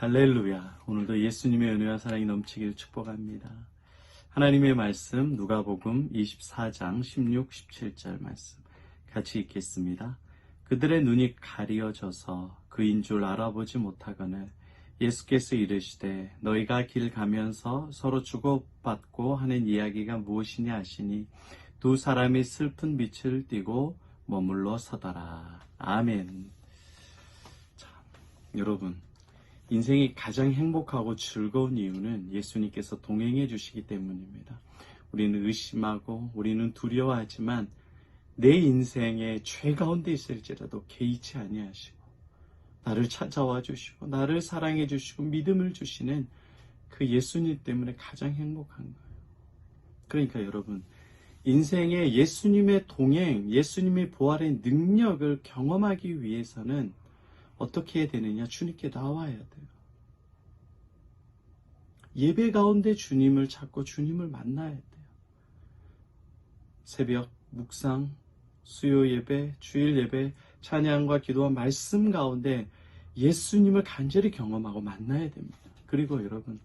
할렐루야. 오늘도 예수님의 은혜와 사랑이 넘치기를 축복합니다. 하나님의 말씀 누가복음 24장 16, 17절 말씀 같이 읽겠습니다. 그들의 눈이 가려져서 그인 줄 알아보지 못하거늘 예수께서 이르시되 너희가 길 가면서 서로 주고받고 하는 이야기가 무엇이냐 하시니 두 사람이 슬픈 빛을 띠고 머물러 서더라. 아멘. 자, 여러분, 인생이 가장 행복하고 즐거운 이유는 예수님께서 동행해 주시기 때문입니다. 우리는 의심하고 우리는 두려워하지만 내 인생의 죄 가운데 있을지라도 개의치 아니하시고 나를 찾아와 주시고 나를 사랑해 주시고 믿음을 주시는 그 예수님 때문에 가장 행복한 거예요. 그러니까 여러분, 인생의 예수님의 동행, 예수님의 부활의 능력을 경험하기 위해서는 어떻게 해야 되느냐? 주님께 나와야 돼요. 예배 가운데 주님을 찾고 주님을 만나야 돼요. 새벽, 묵상, 수요 예배, 주일 예배, 찬양과 기도와 말씀 가운데 예수님을 간절히 경험하고 만나야 됩니다. 그리고 여러분,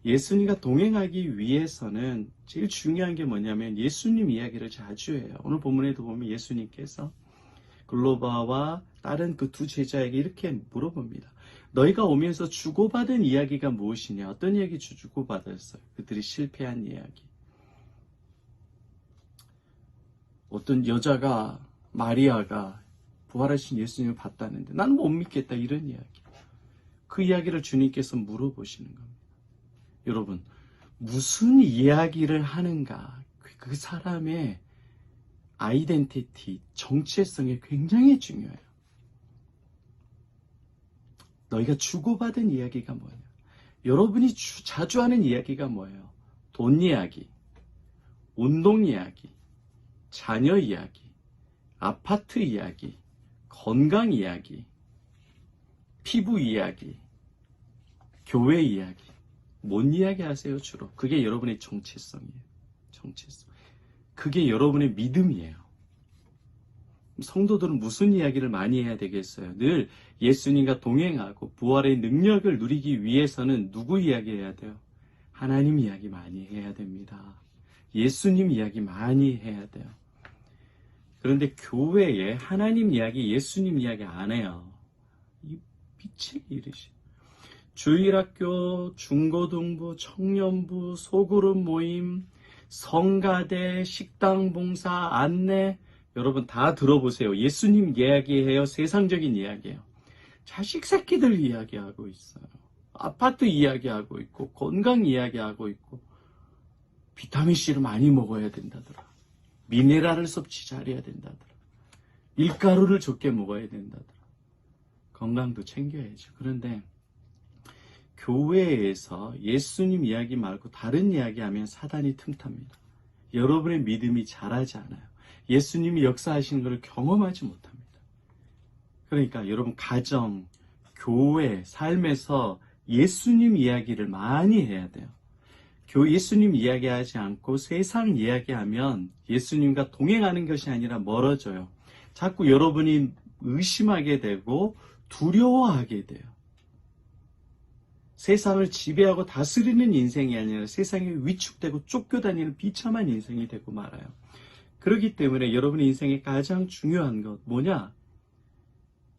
예수님과 동행하기 위해서는 제일 중요한 게 뭐냐면 예수님 이야기를 자주 해요. 오늘 본문에도 보면 예수님께서 글로바와 다른 그 두 제자에게 이렇게 물어봅니다. 너희가 오면서 주고받은 이야기가 무엇이냐? 어떤 이야기 주고받았어요? 그들이 실패한 이야기. 어떤 여자가, 마리아가 부활하신 예수님을 봤다는데 나는 못 믿겠다, 이런 이야기. 그 이야기를 주님께서 물어보시는 겁니다. 여러분, 무슨 이야기를 하는가? 그 사람의 아이덴티티, 정체성이 굉장히 중요해요. 너희가 주고받은 이야기가 뭐예요? 여러분이 자주 하는 이야기가 뭐예요? 돈 이야기, 운동 이야기, 자녀 이야기, 아파트 이야기, 건강 이야기, 피부 이야기, 교회 이야기. 뭔 이야기 하세요, 주로? 그게 여러분의 정체성이에요. 정체성. 그게 여러분의 믿음이에요. 성도들은 무슨 이야기를 많이 해야 되겠어요? 늘 예수님과 동행하고 부활의 능력을 누리기 위해서는 누구 이야기 해야 돼요? 하나님 이야기 많이 해야 됩니다. 예수님 이야기 많이 해야 돼요. 그런데 교회에 하나님 이야기, 예수님 이야기 안 해요. 이 미칠 일이시. 주일학교, 중고등부, 청년부, 소그룹 모임, 성가대, 식당 봉사, 안내, 여러분 다 들어보세요. 예수님 이야기해요? 세상적인 이야기예요? 자식 새끼들 이야기하고 있어요. 아파트 이야기하고 있고 건강 이야기하고 있고 비타민C를 많이 먹어야 된다더라. 미네랄을 섭취 잘해야 된다더라. 밀가루를 적게 먹어야 된다더라. 건강도 챙겨야죠. 그런데 교회에서 예수님 이야기 말고 다른 이야기하면 사단이 틈탑니다. 여러분의 믿음이 자라지 않아요. 예수님이 역사하시는 것을 경험하지 못합니다. 그러니까 여러분 가정, 교회, 삶에서 예수님 이야기를 많이 해야 돼요. 예수님 이야기하지 않고 세상 이야기하면 예수님과 동행하는 것이 아니라 멀어져요. 자꾸 여러분이 의심하게 되고 두려워하게 돼요. 세상을 지배하고 다스리는 인생이 아니라 세상에 위축되고 쫓겨다니는 비참한 인생이 되고 말아요. 그렇기 때문에 여러분의 인생의 가장 중요한 것 뭐냐?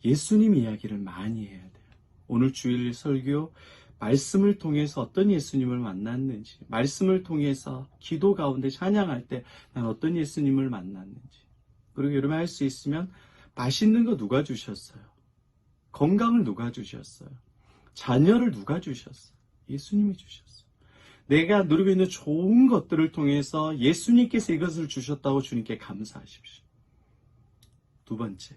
예수님 이야기를 많이 해야 돼요. 오늘 주일 설교 말씀을 통해서 어떤 예수님을 만났는지, 말씀을 통해서 기도 가운데 찬양할 때 난 어떤 예수님을 만났는지, 그리고 여러분 할 수 있으면 맛있는 거 누가 주셨어요? 건강을 누가 주셨어요? 자녀를 누가 주셨어요? 예수님이 주셨어요. 내가 누리고 있는 좋은 것들을 통해서 예수님께서 이것을 주셨다고 주님께 감사하십시오. 두 번째,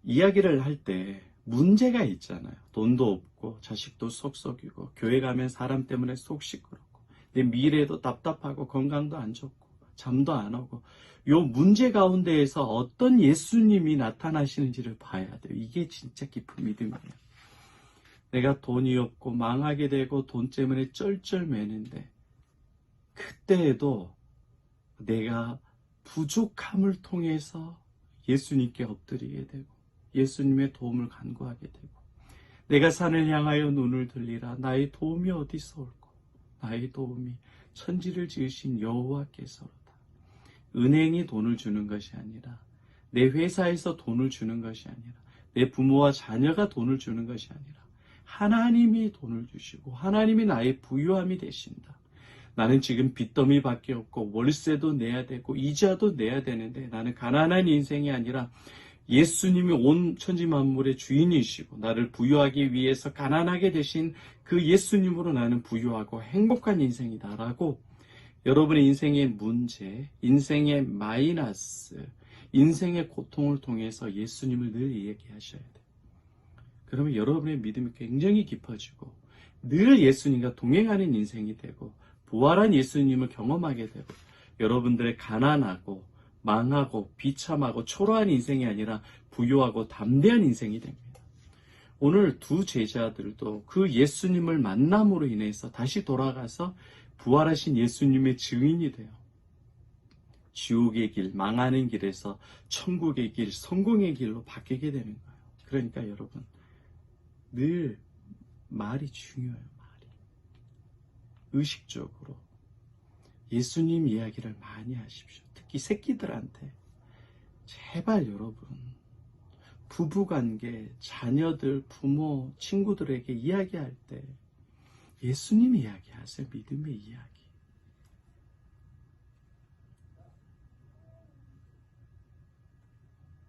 이야기를 할 때 문제가 있잖아요. 돈도 없고 자식도 속 썩이고 교회 가면 사람 때문에 속 시끄럽고 내 미래도 답답하고 건강도 안 좋고 잠도 안 오고 요 문제 가운데에서 어떤 예수님이 나타나시는지를 봐야 돼요. 이게 진짜 깊은 믿음이에요. 내가 돈이 없고 망하게 되고 돈 때문에 쩔쩔매는데 그때에도 내가 부족함을 통해서 예수님께 엎드리게 되고 예수님의 도움을 간구하게 되고 내가 산을 향하여 눈을 들리라. 나의 도움이 어디서 올꼬? 나의 도움이 천지를 지으신 여호와께서로다. 은행이 돈을 주는 것이 아니라, 내 회사에서 돈을 주는 것이 아니라, 내 부모와 자녀가 돈을 주는 것이 아니라 하나님이 돈을 주시고 하나님이 나의 부유함이 되신다. 나는 지금 빚더미밖에 없고 월세도 내야 되고 이자도 내야 되는데 나는 가난한 인생이 아니라 예수님이 온 천지 만물의 주인이시고 나를 부유하기 위해서 가난하게 되신 그 예수님으로 나는 부유하고 행복한 인생이다라고 여러분의 인생의 문제, 인생의 마이너스, 인생의 고통을 통해서 예수님을 늘 얘기하셔야 돼요. 그러면 여러분의 믿음이 굉장히 깊어지고 늘 예수님과 동행하는 인생이 되고 부활한 예수님을 경험하게 되고 여러분들의 가난하고 망하고 비참하고 초라한 인생이 아니라 부유하고 담대한 인생이 됩니다. 오늘 두 제자들도 그 예수님을 만남으로 인해서 다시 돌아가서 부활하신 예수님의 증인이 돼요. 지옥의 길, 망하는 길에서 천국의 길, 성공의 길로 바뀌게 되는 거예요. 그러니까 여러분, 늘 말이 중요해요. 말이. 의식적으로 예수님 이야기를 많이 하십시오. 특히 새끼들한테. 제발 여러분, 부부관계, 자녀들, 부모, 친구들에게 이야기할 때 예수님 이야기하세요. 믿음의 이야기.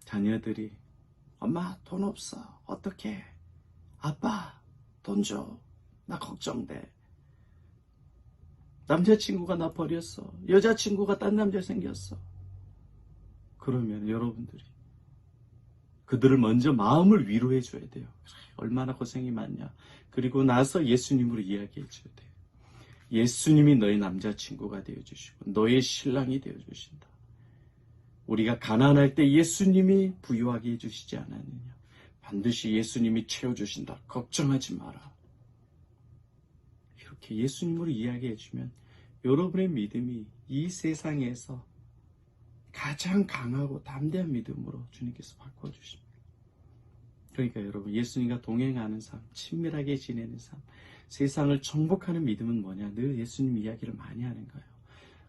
자녀들이 엄마 돈 없어. 어떡해? 아빠 돈 줘. 나 걱정돼. 남자친구가 나 버렸어. 여자친구가 딴 남자 생겼어. 그러면 여러분들이 그들을 먼저 마음을 위로해 줘야 돼요. 얼마나 고생이 많냐. 그리고 나서 예수님으로 이야기해 줘야 돼요. 예수님이 너의 남자친구가 되어주시고 너의 신랑이 되어주신다. 우리가 가난할 때 예수님이 부유하게 해주시지 않았느냐. 반드시 예수님이 채워주신다. 걱정하지 마라. 이렇게 예수님으로 이야기해주면 여러분의 믿음이 이 세상에서 가장 강하고 담대한 믿음으로 주님께서 바꿔주십니다. 그러니까 여러분, 예수님과 동행하는 삶, 친밀하게 지내는 삶, 세상을 정복하는 믿음은 뭐냐? 늘 예수님 이야기를 많이 하는 거예요.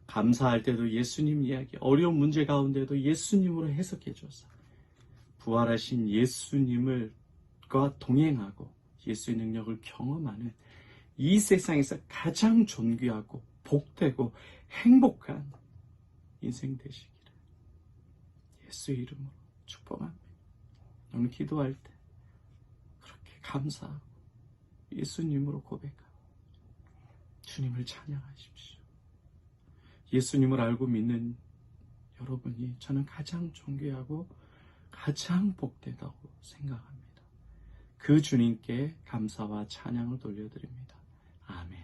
감사할 때도 예수님 이야기, 어려운 문제 가운데도 예수님으로 해석해줘서 부활하신 예수님과 동행하고 예수의 능력을 경험하는 이 세상에서 가장 존귀하고 복되고 행복한 인생 되시기를 예수의 이름으로 축복합니다. 오늘 기도할 때 그렇게 감사하고 예수님으로 고백하고 주님을 찬양하십시오. 예수님을 알고 믿는 여러분이 저는 가장 존귀하고 가장 복되다고 생각합니다. 그 주님께 감사와 찬양을 돌려드립니다. 아멘.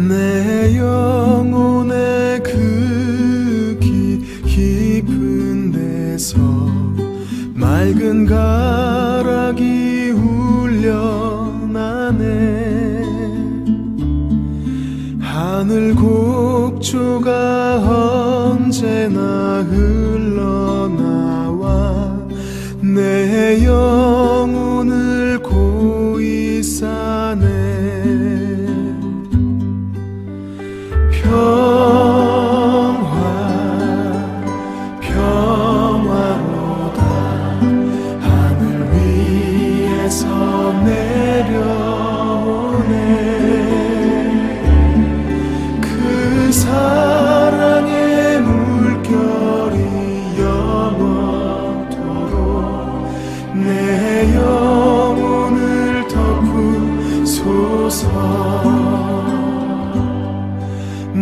내 영혼의 그 깊은 데서 맑은 가락이 울려나네. 하늘 곡조가 언제나 흘러나와 내 영혼을 고이 싸네. 평화로다. 하늘 위에서 내려오네. 그 사랑의 물결이 영원토록 내 영혼을 덮으소서.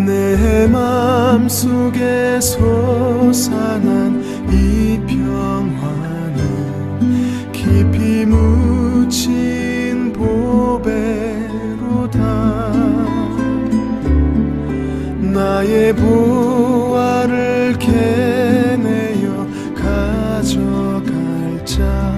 내 맘속에 솟아난 이 평화는 깊이 묻힌 보배로다. 나의 보화를 캐내어 가져갈 자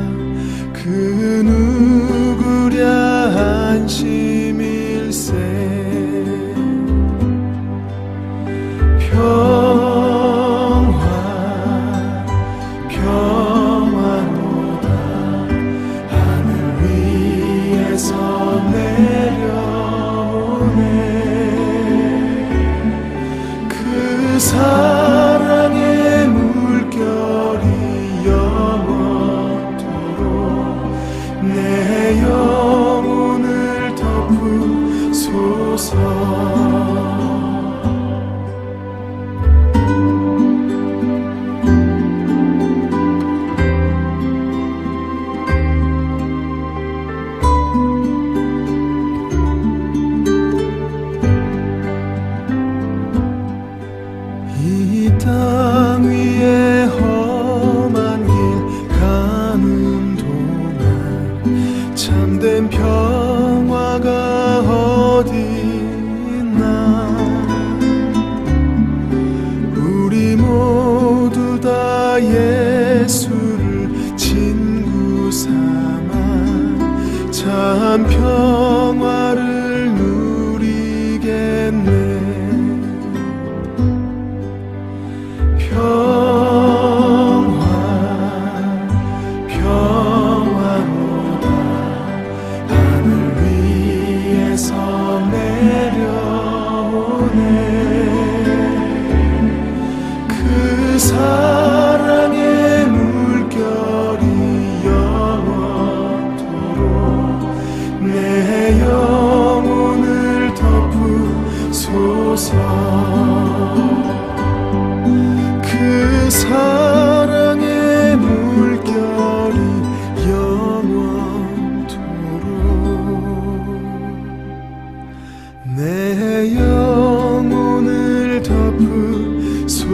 사랑의 물결이 영원토록 내 영혼을 덮으소서. 그 사랑의 물결이 영원토록 내 영혼을 덮으소서.